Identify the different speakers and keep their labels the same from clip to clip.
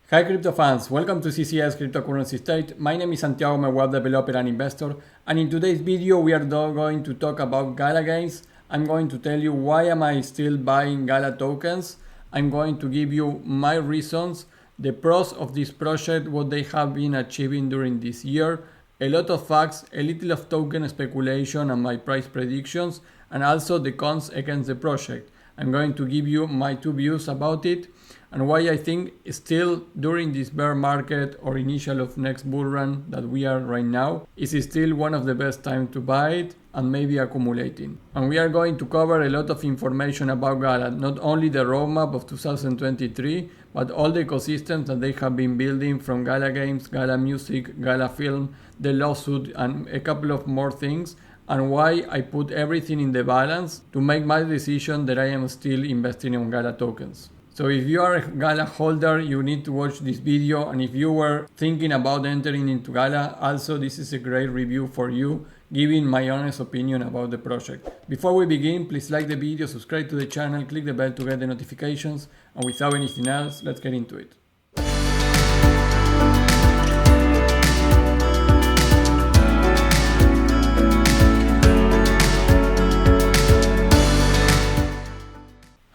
Speaker 1: Hi crypto fans, welcome to CCS Cryptocurrency State. My name is Santiago, I'm a web developer and investor, and in today's video we are going to talk about GALA games. I'm going to tell you why am I still buying GALA tokens. I'm going to give you my reasons, the pros of this project, what they have been achieving during this year, a lot of facts, a little of token speculation and my price predictions, and also the cons against the project. I'm going to give you my two views about it and why I think still during this bear market or initial of next bull run that we are right now is still one of the best time to buy it and maybe accumulating. And we are going to cover a lot of information about GALA, not only the roadmap of 2023, but all the ecosystems that they have been building from GALA games, GALA music, GALA film, the lawsuit and a couple of more things, and why I put everything in the balance to make my decision that I am still investing in GALA tokens. So if you are a GALA holder, you need to watch this video, and if you were thinking about entering into GALA, also this is a great review for you, giving my honest opinion about the project. Before we begin, please like the video, subscribe to the channel, click the bell to get the notifications, and without anything else, let's get into it.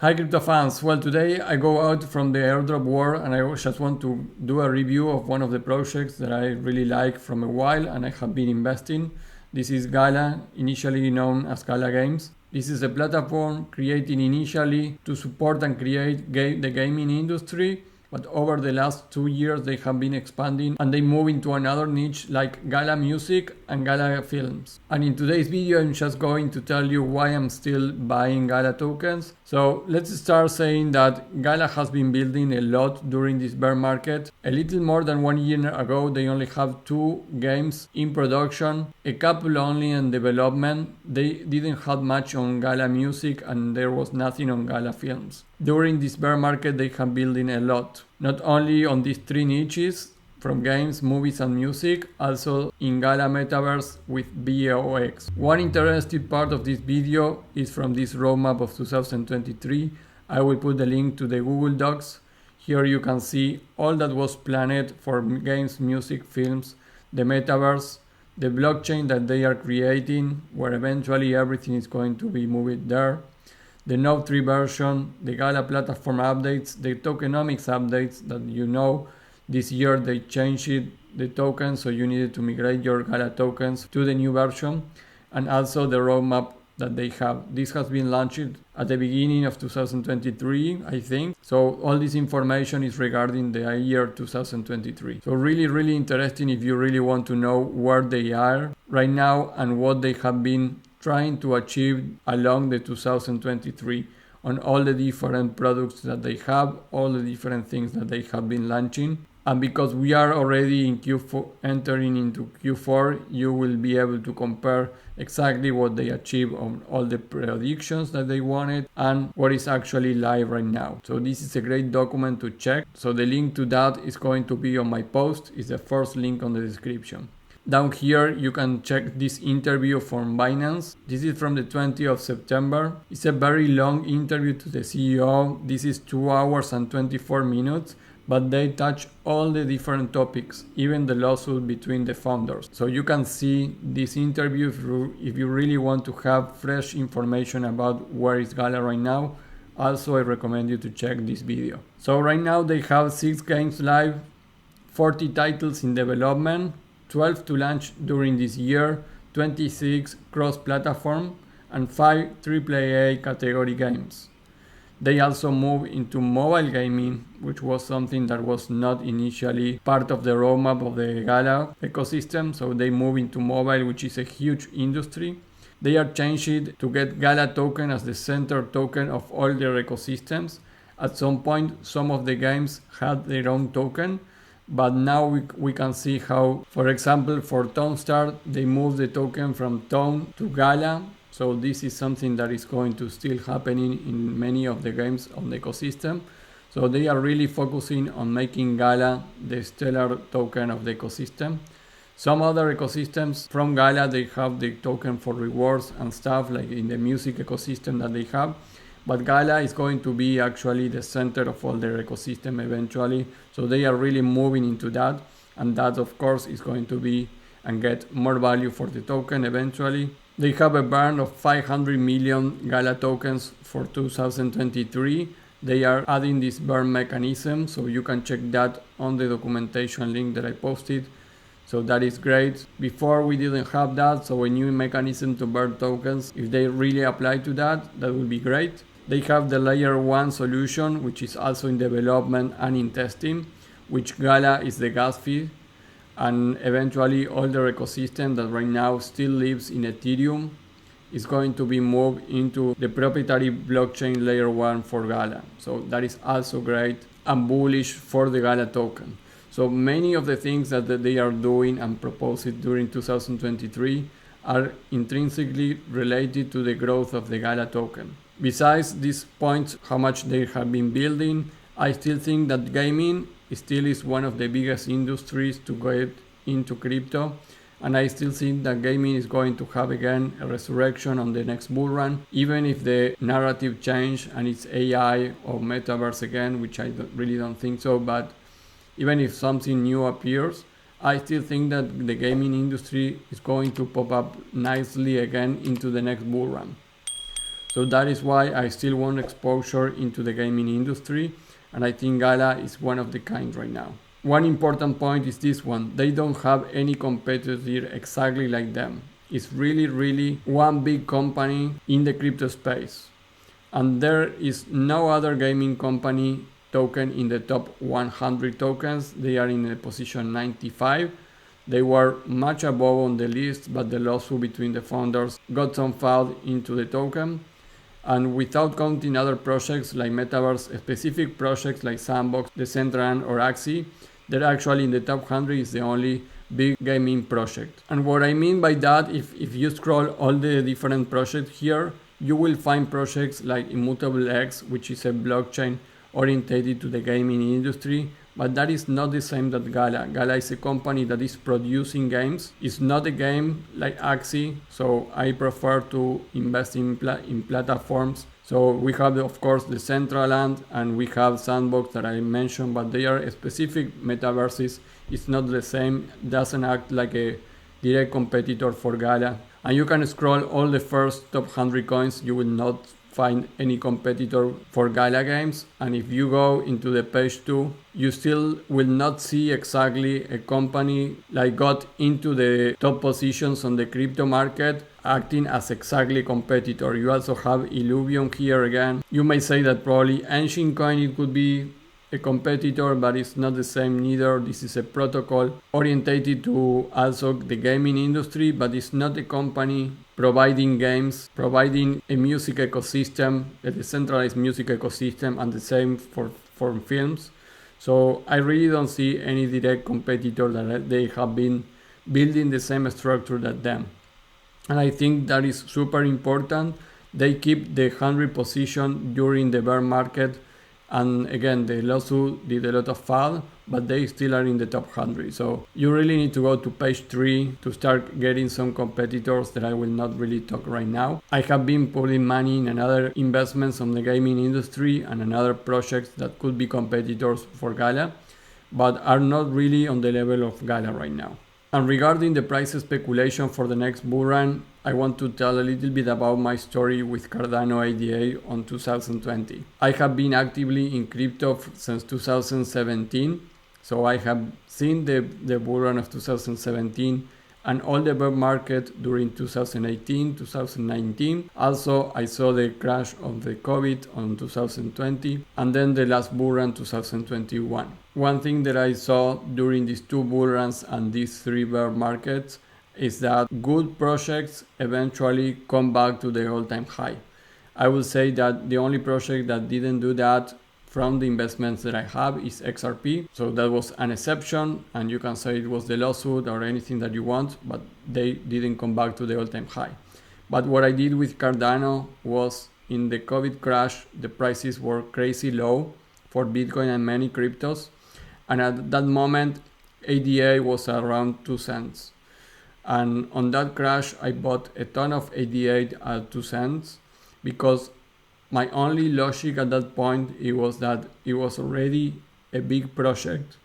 Speaker 1: Hi crypto fans, well today I go out from the airdrop war and I just want to do a review of one of the projects that I really like from a while and I have been investing. This is GALA, initially known as GALA Games. This is a platform created initially to support and create the gaming industry, but over the last 2 years they have been expanding and they move into another niche like GALA music and GALA films. And in today's video I'm just going to tell you why I'm still buying GALA tokens. So let's start saying that GALA has been building a lot during this bear market. A little more than 1 year ago they only have 2 games in production, a couple only in development. They didn't have much on GALA music and there was nothing on GALA films. During this bear market they have building a lot, not only on these 3 niches from games, movies and music, also in GALA Metaverse with BOX. One interesting part of this video is from this roadmap of 2023. I will put the link to the Google Docs. Here you can see all that was planned for games, music, films, the Metaverse, the blockchain that they are creating, where eventually everything is going to be moved there. The Node 3 version, the GALA platform updates, the tokenomics updates that you know this year they changed the tokens, so you needed to migrate your GALA tokens to the new version, and also the roadmap that they have. This has been launched at the beginning of 2023, I think. So all this information is regarding the year 2023. So really interesting if you really want to know where they are right now and what they have been trying to achieve along the 2023 on all the different products that they have, all the different things that they have been launching. And because we are already in Q4, entering into Q4, you will be able to compare exactly what they achieved on all the predictions that they wanted and what is actually live right now. So this is a great document to check. So the link to that is going to be on my post. It's the first link on the description. Down here you can check this interview from Binance. This is from the 20th of September. It's a very long interview to the CEO. This is 2 hours and 24 minutes, but they touch all the different topics, even the lawsuit between the founders. So you can see this interview if you really want to have fresh information about where is GALA right now. Also, I recommend you to check this video. So right now they have 6 games live, 40 titles in development, 12 to launch during this year, 26 cross-platform, and 5 AAA category games. They also move into mobile gaming, which was something that was not initially part of the roadmap of the GALA ecosystem. So they move into mobile, which is a huge industry. They are changed to get GALA token as the center token of all their ecosystems. At some point, some of the games had their own token, but now we can see how, for example, for Tone Star, they moved the token from Tone to GALA. So this is something that is going to still happening in many of the games on the ecosystem. So they are really focusing on making GALA the stellar token of the ecosystem. Some other ecosystems from GALA, they have the token for rewards and stuff like in the music ecosystem that they have. but GALA is going to be actually the center of all their ecosystem eventually. So they are really moving into that, and that of course is going to be and get more value for the token eventually. They have a burn of 500 million GALA tokens for 2023. They are adding this burn mechanism, so you can check that on the documentation link that I posted. So that is great. Before we didn't have that, so a new mechanism to burn tokens. If they really apply to that, that would be great. They have the layer 1 solution, which is also in development and in testing, which GALA is the gas fee. And eventually all their ecosystem that right now still lives in Ethereum is going to be moved into the proprietary blockchain layer 1 for GALA. So that is also great and bullish for the GALA token. So many of the things that they are doing and proposed during 2023 are intrinsically related to the growth of the GALA token. Besides these points, how much they have been building, I still think that gaming still is one of the biggest industries to get into crypto. And I still think that gaming is going to have again a resurrection on the next bull run, even if the narrative change and it's AI or metaverse again, which I really don't think so, but even if something new appears, I still think that the gaming industry is going to pop up nicely again into the next bull run. So that is why I still want exposure into the gaming industry, and I think GALA is one of the kind right now. One important point is this one: they don't have any competitor exactly like them. It's really one big company in the crypto space, and there is no other gaming company token in the top 100 tokens. They are in a position 95. They were much above on the list, but the lawsuit between the founders got some foul into the token. And without counting other projects like Metaverse, specific projects like Sandbox, Decentraland or Axie, they're actually in the top 100 is the only big gaming project. And what I mean by that, if you scroll all the different projects here, you will find projects like Immutable X, which is a blockchain orientated to the gaming industry, but that is not the same that GALA. GALA is a company that is producing games. It's not a game like Axie, so I prefer to invest in platforms. So we have, of course, the Decentraland and we have Sandbox that I mentioned, but they are specific metaverses. It's not the same, doesn't act like a direct competitor for GALA. And you can scroll all the first top 100 coins, you will not find any competitor for GALA games. And if you go into the page 2, you still will not see exactly a company like got into the top positions on the crypto market acting as exactly competitor. You also have Illuvium here again. You may say that probably Ancient Coin it could be a competitor, but it's not the same neither. This is a protocol orientated to also the gaming industry, but it's not a company providing games, providing a music ecosystem, a decentralized music ecosystem, and the same for films. So I really don't see any direct competitor that they have been building the same structure that them. And I think that is super important. They keep the 100 position during the bear market. And again, the lawsuit did a lot of foul, but they still are in the top 100. So you really need to go to page 3 to start getting some competitors that I will not really talk right now. I have been putting money in another investments on the gaming industry and another projects that could be competitors for GALA, but are not really on the level of GALA right now. And regarding the price speculation for the next bull run, I want to tell a little bit about my story with Cardano ADA on 2020. I have been actively in crypto since 2017, so I have seen the bull run of 2017 and all the bear market during 2018, 2019. Also, I saw the crash of the COVID on 2020 and then the last bull run 2021. One thing that I saw during these two bull runs and these three bear markets is that good projects eventually come back to the all-time high. I will say that the only project that didn't do that from the investments that I have is XRP. So that was an exception, and you can say it was the lawsuit or anything that you want, but they didn't come back to the all-time high. But what I did with Cardano was in the COVID crash, the prices were crazy low for Bitcoin and many cryptos. And at that moment, ADA was around 2 cents. And on that crash, I bought a ton of ADA at 2 cents because My only logic at that point, it was that it was already a big project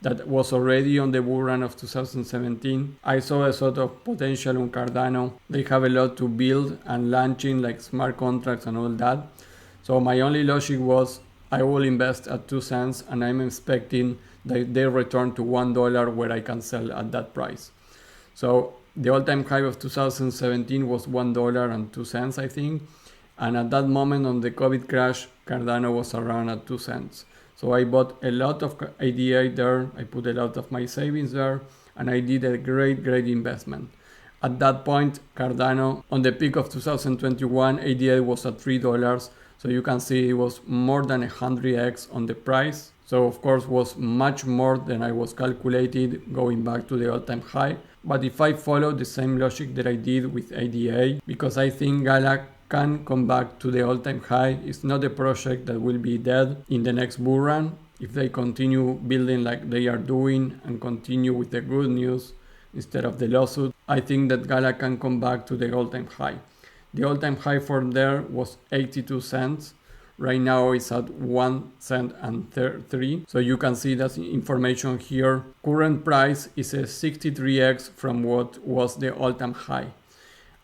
Speaker 1: that was already on the bull run of 2017. I saw a sort of potential on Cardano. They have a lot to build and launching, like smart contracts and all that. So my only logic was I will invest at 2 cents and I'm expecting that they return to $1 where I can sell at that price. So the all-time high of 2017 was $1.02, I think. And at that moment on the COVID crash, Cardano was around at 2 cents. So I bought a lot of ADA there, I put a lot of my savings there, and I did a great investment. At that point, Cardano, on the peak of 2021, ADA was at $3. So you can see it was more than 100x on the price. So of course was much more than I was calculated going back to the all-time high. But if I follow the same logic that I did with ADA, because I think GALA can come back to the all-time high, it's not a project that will be dead in the next bull run. If they continue building like they are doing and continue with the good news instead of the lawsuit, I think that GALA can come back to the all-time high. The all-time high from there was 82 cents. Right now it's at 1 cent and 3. So you can see that information here. Current price is a 63x from what was the all-time high.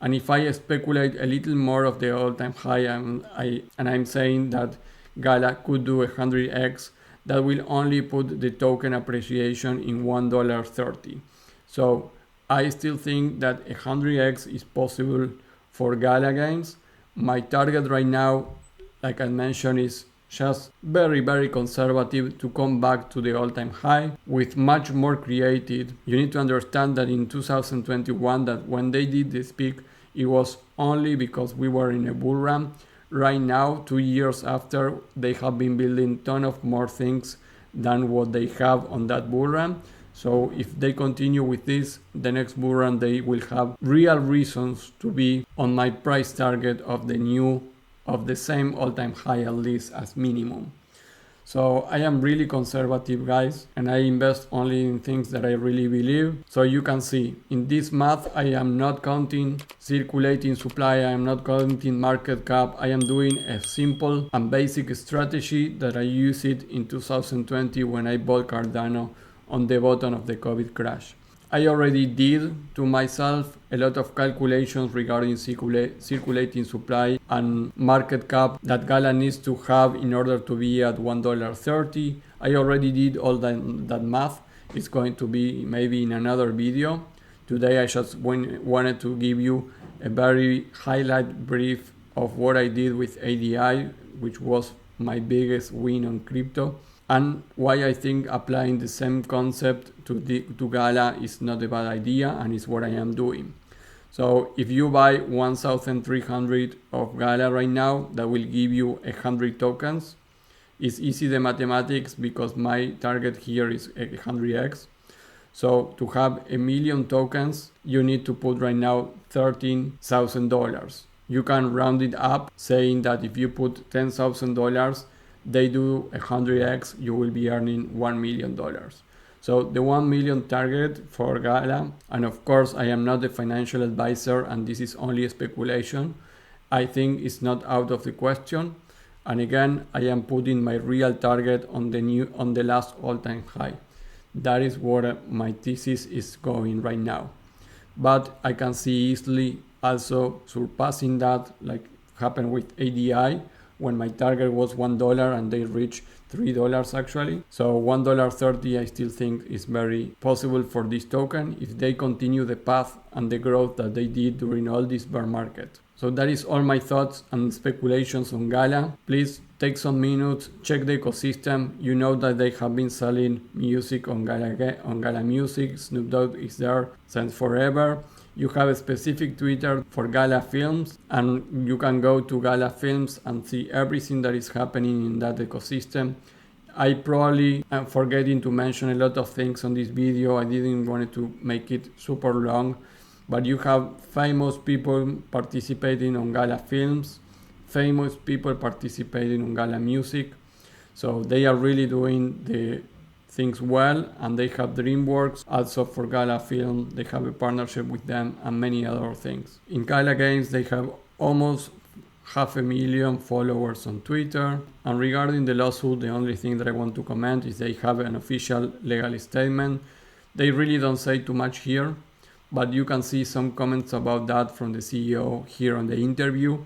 Speaker 1: And if I speculate a little more of the all-time high and I'm saying that GALA could do 100x, that will only put the token appreciation in $1.30. So I still think that 100x is possible for GALA gains. My target right now, like I mentioned, is just very conservative to come back to the all-time high with much more created. You need to understand that in 2021, that when they did this peak, it was only because we were in a bull run. Right now, 2 years after, they have been building ton of more things than what they have on that bull run. So if they continue with this, the next bull run, they will have real reasons to be on my price target of the same all-time high, at least as minimum. So I am really conservative, guys, and I invest only in things that I really believe. So you can see in this math, I am not counting circulating supply, I am not counting market cap. I am doing a simple and basic strategy that I used it in 2020 when I bought Cardano on the bottom of the COVID crash. I already did to myself a lot of calculations regarding circulating supply and market cap that GALA needs to have in order to be at $1.30. I already did all that math. It's going to be maybe in another video. Today I just wanted to give you a very highlight brief of what I did with ADI, which was my biggest win on crypto, and why I think applying the same concept to GALA is not a bad idea, and is what I am doing. So if you buy 1,300 of GALA right now, that will give you 100 tokens. It's easy the mathematics because my target here is 100x. So to have 1 million tokens, you need to put right now $13,000. You can round it up, saying that if you put $10,000, they do 100x, you will be earning $1 million. So the 1 million target for GALA, and of course I am not a financial advisor and this is only a speculation, I think it's not out of the question. And again, I am putting my real target on the last all-time high. That is where my thesis is going right now. But I can see easily also surpassing that, like happened with ADI, when my target was $1 and they reached $3 actually. So $1.30 I still think is very possible for this token if they continue the path and the growth that they did during all this bear market. So that is all my thoughts and speculations on GALA. Please take some minutes, check the ecosystem. You know that they have been selling music on GALA Music. Snoop Dogg is there since forever. You have a specific Twitter for GALA Films, and you can go to GALA Films and see everything that is happening in that ecosystem. I probably am forgetting to mention a lot of things on this video. I didn't want to make it super long, but you have famous people participating on GALA Films, famous people participating on GALA Music. So they are really doing the things well, and they have DreamWorks also for GALA Film. They have a partnership with them and many other things. In GALA Games they have almost 500,000 followers on Twitter. And regarding the lawsuit, the only thing that I want to comment is they have an official legal statement. They really don't say too much here, but you can see some comments about that from the CEO here on the interview.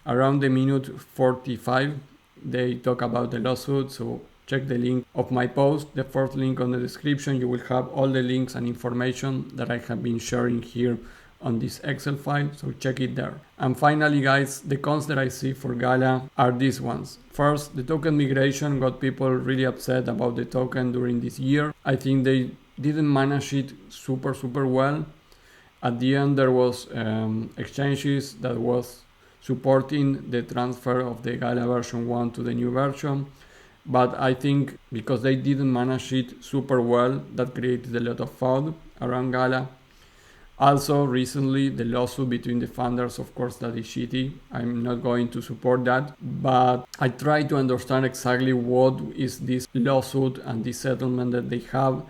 Speaker 1: Around the minute 45, they talk about the lawsuit, so check the link of my post, the fourth link on the description. You will have all the links and information that I have been sharing here on this Excel file, so check it there. And finally guys, the cons that I see for GALA are these ones. First, the token migration got people really upset about the token during this year. I think they didn't manage it super well. At the end there was exchanges that was supporting the transfer of the GALA version 1 to the new version. But I think because they didn't manage it super well, that created a lot of fraud around GALA. Also, recently, the lawsuit between the founders, of course, that is shitty. I'm not going to support that. But I try to understand exactly what is this lawsuit and this settlement that they have.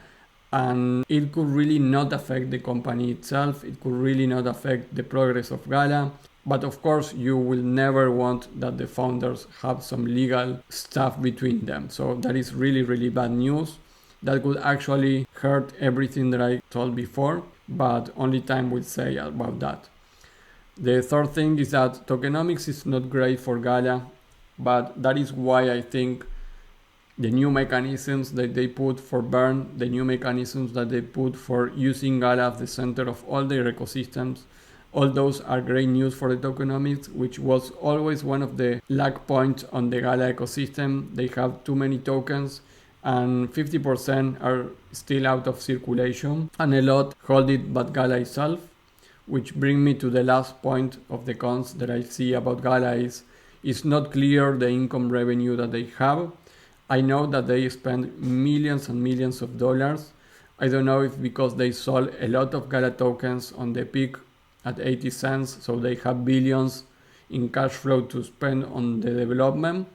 Speaker 1: And it could really not affect the company itself. It could really not affect the progress of GALA. But of course, you will never want that the founders have some legal stuff between them. So that is really bad news. That could actually hurt everything that I told before, but only time will say about that. The third thing is that tokenomics is not great for GALA, but that is why I think the new mechanisms that they put for burn, the new mechanisms that they put for using GALA as the center of all their ecosystems, all those are great news for the tokenomics, which was always one of the lag points on the GALA ecosystem. They have too many tokens and 50% are still out of circulation and a lot hold it but GALA itself, which brings me to the last point of the cons that I see about GALA is it's not clear the income revenue that they have. I know that they spend millions and millions of dollars. I don't know if because they sold a lot of GALA tokens on the peak at 80 cents, so they have billions in cash flow to spend on the development,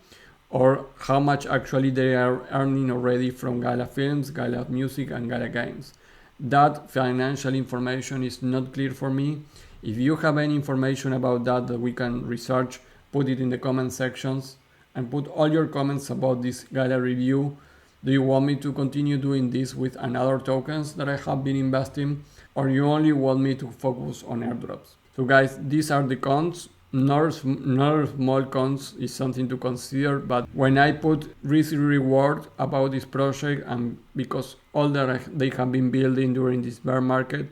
Speaker 1: or how much actually they are earning already from GALA films, GALA music and GALA games. That financial information is not clear for me. If you have any information about that we can research, put it in the comment sections and put all your comments about this GALA review. Do you want me to continue doing this with another tokens that I have been investing, or you only want me to focus on airdrops? So guys, these are the cons. Not small cons is something to consider, but when I put risk reward about this project and because all that they have been building during this bear market,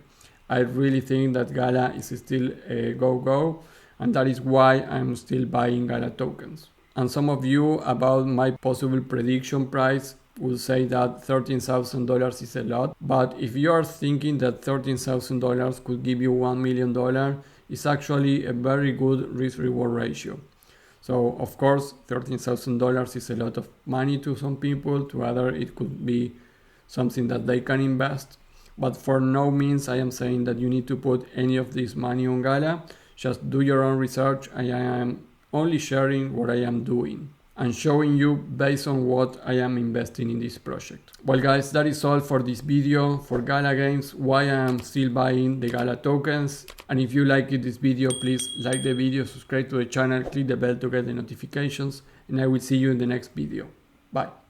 Speaker 1: I really think that GALA is still a go, and that is why I'm still buying GALA tokens. And some of you about my possible prediction price will say that $13,000 is a lot, but if you are thinking that $13,000 could give you $1 million, it's actually a very good risk-reward ratio. So of course, $13,000 is a lot of money to some people, to others it could be something that they can invest, but for no means I am saying that you need to put any of this money on GALA. Just do your own research. I am only sharing what I am doing and showing you based on what I am investing in this project. Well guys, that is all for this video for GALA games, why I am still buying the GALA tokens. And if you liked this video, please like the video, subscribe to the channel, click the bell to get the notifications, and I will see you in the next video. Bye.